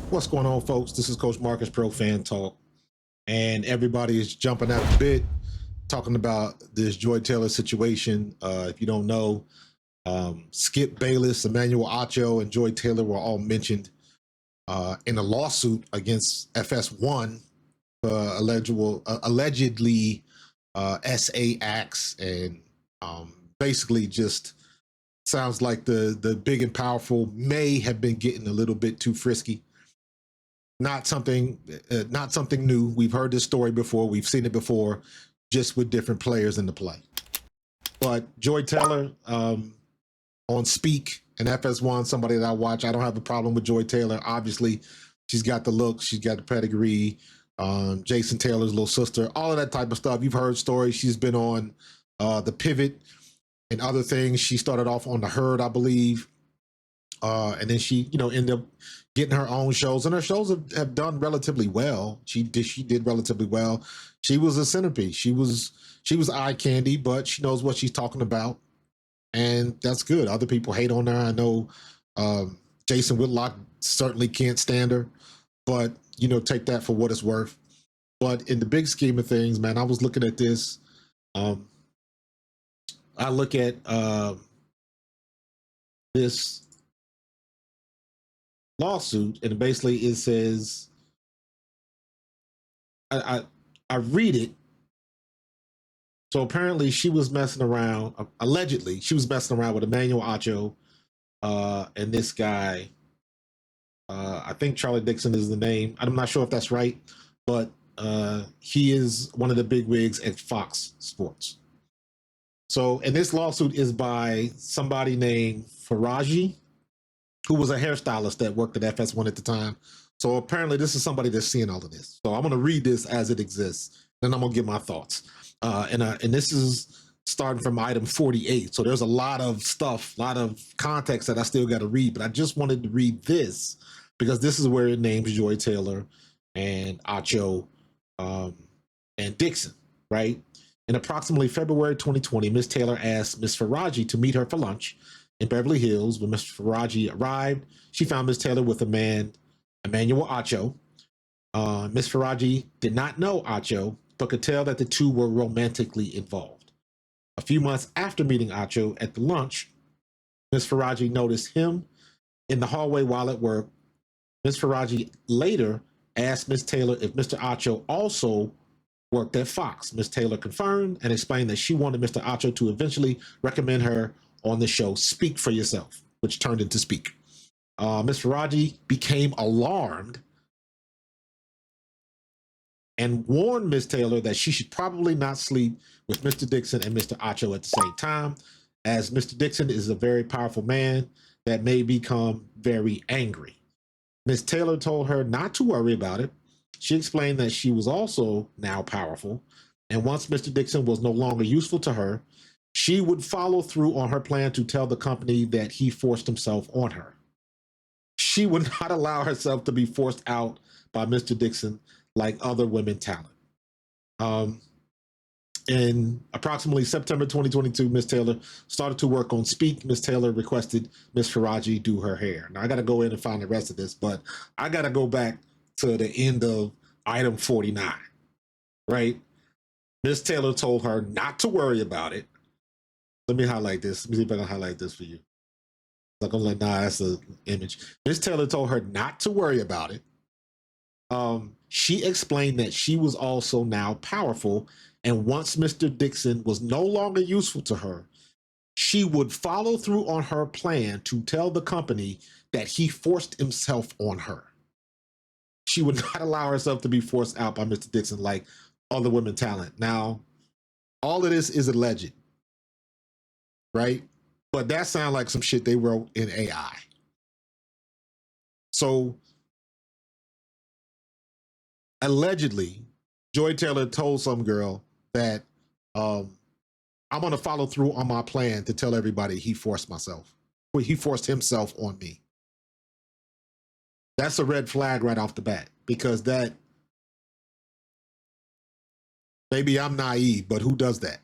What's going on, folks? This is Coach Marcus, Pro Fan Talk, and everybody is jumping at the bit talking about this Joy Taylor situation. If you don't know, Skip Bayless, Emmanuel Acho, and Joy Taylor were all mentioned in a lawsuit against FS1 for allegedly SA acts, and basically just sounds like the big and powerful may have been getting a little bit too frisky. Not something new. We've heard this story before. We've seen it before, just with different players in the play. But Joy Taylor on Speak and FS1, somebody that I watch. I don't have a problem with Joy Taylor. Obviously, she's got the look, she's got the pedigree. Jason Taylor's little sister, all of that type of stuff. You've heard stories. She's been on The Pivot and other things. She started off on The Herd, I believe. And then she, ended up getting her own shows, and her shows have done relatively well. She did relatively well. She was a centerpiece. She was eye candy, but she knows what she's talking about, and that's good. Other people hate on her. I know Jason Whitlock certainly can't stand her, but take that for what it's worth. But in the big scheme of things, man, I was looking at this. I look at this lawsuit, and basically it says, I read it. So apparently she was messing around, allegedly she was messing around with Emmanuel Acho and this guy, I think Charlie Dixon is the name. I'm not sure if that's right, but he is one of the big wigs at Fox Sports. So, and this lawsuit is by somebody named Faraji, who was a hairstylist that worked at FS1 at the time. So apparently this is somebody that's seeing all of this. So I'm going to read this as it exists, then I'm going to give my thoughts. And this is starting from item 48. So there's a lot of stuff, a lot of context that I still got to read, but I just wanted to read this because this is where it names Joy Taylor and Acho and Dixon, right? In approximately February 2020, Ms. Taylor asked Ms. Faraji to meet her for lunch in Beverly Hills. When Ms. Faraji arrived, she found Ms. Taylor with a man, Emmanuel Acho. Ms. Faraji did not know Acho, but could tell that the two were romantically involved. A few months after meeting Acho at the lunch, Ms. Faraji noticed him in the hallway while at work. Ms. Faraji later asked Ms. Taylor if Mr. Acho also worked at Fox. Ms. Taylor confirmed and explained that she wanted Mr. Acho to eventually recommend her on the show Speak for Yourself, which turned into Speak. Ms. Faraji became alarmed and warned Ms. Taylor that she should probably not sleep with Mr. Dixon and Mr. Acho at the same time, as Mr. Dixon is a very powerful man that may become very angry. Ms. Taylor told her not to worry about it. She explained that she was also now powerful, and once Mr. Dixon was no longer useful to her, she would follow through on her plan to tell the company that he forced himself on her. She would not allow herself to be forced out by Mr. Dixon like other women talent. In approximately September 2022, Ms. Taylor started to work on Speak. Ms. Taylor requested Ms. Faraji do her hair. Now I got to go in and find the rest of this, but I got to go back to the end of item 49, right? Ms. Taylor told her not to worry about it. Let me highlight this. Let me see if I can highlight this for you. Like I'm like, nah, that's an image. Ms. Taylor told her not to worry about it. She explained that she was also now powerful, and once Mr. Dixon was no longer useful to her, she would follow through on her plan to tell the company that he forced himself on her. She would not allow herself to be forced out by Mr. Dixon like other women talent. Now, all of this is alleged, right? But that sounds like some shit they wrote in AI. So, allegedly, Joy Taylor told some girl that I'm going to follow through on my plan to tell everybody he forced himself on me. That's a red flag right off the bat, because that, maybe I'm naive, but who does that?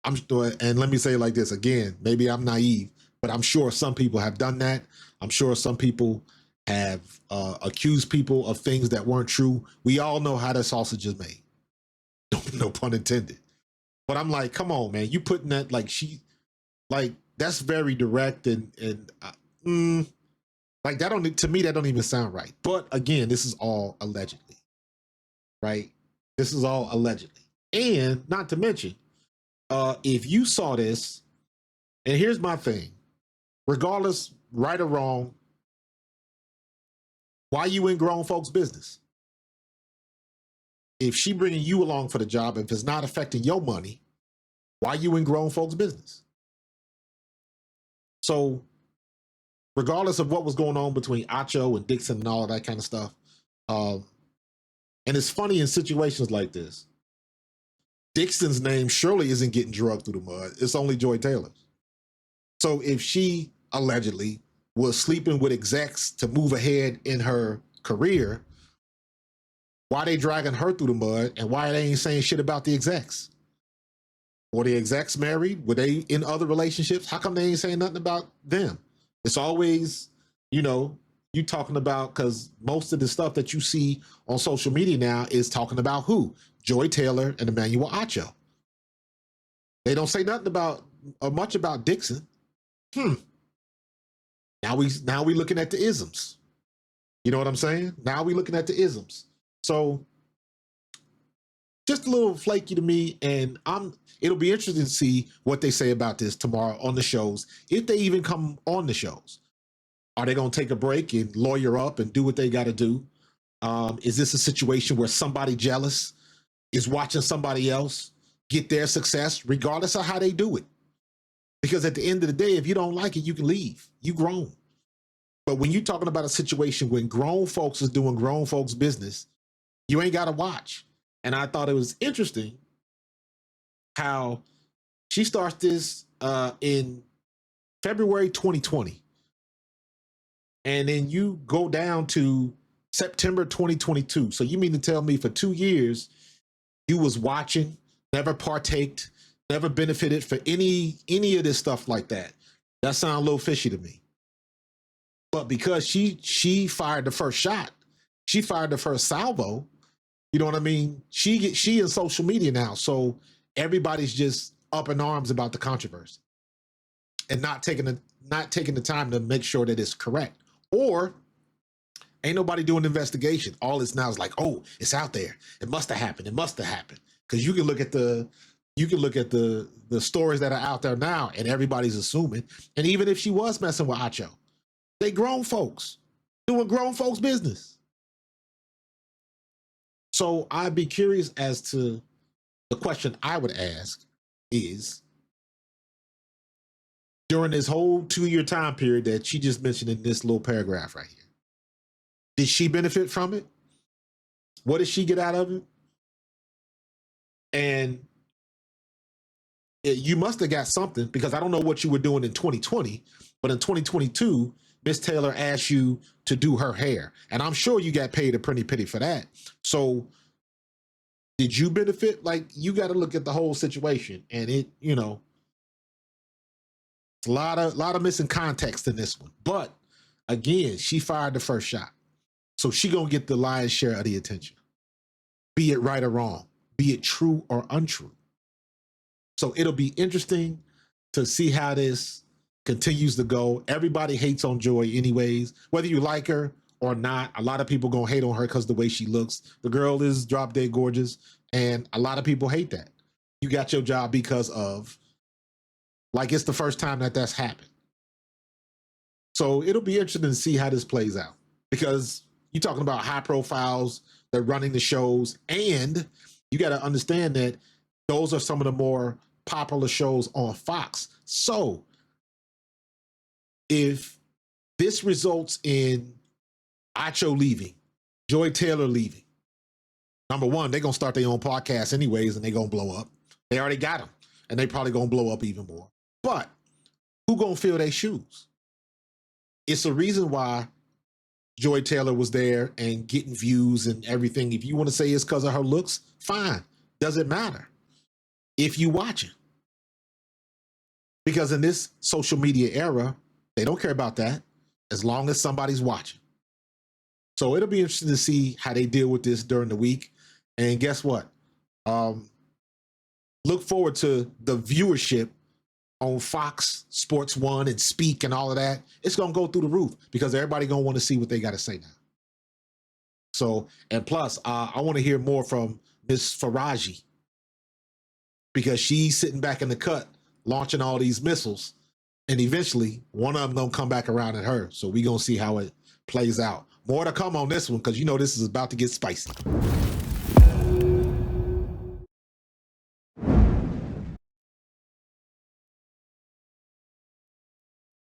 And let me say it like this again, maybe I'm naive, but I'm sure some people have done that. I'm sure some people have accused people of things that weren't true. We all know how that sausage is made. No pun intended. But I'm like, come on, man, you putting that like that's very direct and like that don't to me that don't even sound right. But again, this is all allegedly, right? This is all allegedly, and not to mention, if you saw this, and here's my thing, regardless, right or wrong, why you in grown folks' business? If she bringing you along for the job, if it's not affecting your money, why you in grown folks' business? So, regardless of what was going on between Acho and Dixon and all of that kind of stuff, and it's funny in situations like this, Dixon's name surely isn't getting drugged through the mud. It's only Joy Taylor's. So if she allegedly was sleeping with execs to move ahead in her career, why they dragging her through the mud, and why they ain't saying shit about the execs? Were the execs married? Were they in other relationships? How come they ain't saying nothing about them? It's always, you talking about, because most of the stuff that you see on social media now is talking about who? Joy Taylor and Emmanuel Acho. They don't say nothing about much about Dixon. Now we looking at the isms. You know what I'm saying? Now we looking at the isms. So just a little flaky to me, and it'll be interesting to see what they say about this tomorrow on the shows, if they even come on the shows. Are they going to take a break and lawyer up and do what they got to do? Is this a situation where somebody jealous is watching somebody else get their success, regardless of how they do it? Because at the end of the day, if you don't like it, you can leave. You grown. But when you're talking about a situation when grown folks is doing grown folks business, you ain't got to watch. And I thought it was interesting how she starts this in February 2020. And then you go down to September 2022. So you mean to tell me for 2 years, you was watching, never partaked, never benefited for any of this stuff like that? That sounds a little fishy to me. But because she fired the first shot, she fired the first salvo, you know what I mean? She in social media now, so everybody's just up in arms about the controversy and not taking the time to make sure that it's correct. Or ain't nobody doing an investigation. All it's now is like, oh, it's out there. It must have happened. It must have happened. Because you can look at the stories that are out there now, and everybody's assuming. And even if she was messing with Acho, they grown folks doing grown folks business. So I'd be curious as to the question I would ask is, during this whole 2-year time period that she just mentioned in this little paragraph right here, did she benefit from it? What did she get out of it? And you must have got something, because I don't know what you were doing in 2020, but in 2022, Miss Taylor asked you to do her hair, and I'm sure you got paid a pretty penny for that. So did you benefit? Like, you got to look at the whole situation, and it, a lot of missing context in this one. But again, she fired the first shot, so she gonna get the lion's share of the attention, be it right or wrong, be it true or untrue. So it'll be interesting to see how this continues to go. Everybody hates on Joy anyways, whether you like her or not. A lot of people gonna hate on her because the way she looks. The girl is drop dead gorgeous, and a lot of people hate that. You got your job because of, like, it's the first time that that's happened. So it'll be interesting to see how this plays out, because you're talking about high profiles, they're running the shows, and you got to understand that those are some of the more popular shows on Fox. So if this results in Acho leaving, Joy Taylor leaving, number one, they're going to start their own podcast anyways, and they're going to blow up. They already got them, and they probably going to blow up even more. But who going to fill their shoes? It's a reason why Joy Taylor was there and getting views and everything. If you want to say it's because of her looks, fine. Doesn't matter if you watching. Because in this social media era, they don't care about that as long as somebody's watching. So it'll be interesting to see how they deal with this during the week. And guess what? Look forward to the viewership on Fox Sports 1 and Speak and all of that. It's going to go through the roof because everybody going to want to see what they got to say now. So, and plus, I want to hear more from Miss Faraji because she's sitting back in the cut, launching all these missiles. And eventually, one of them going to come back around at her. So we going to see how it plays out. More to come on this one because you know this is about to get spicy.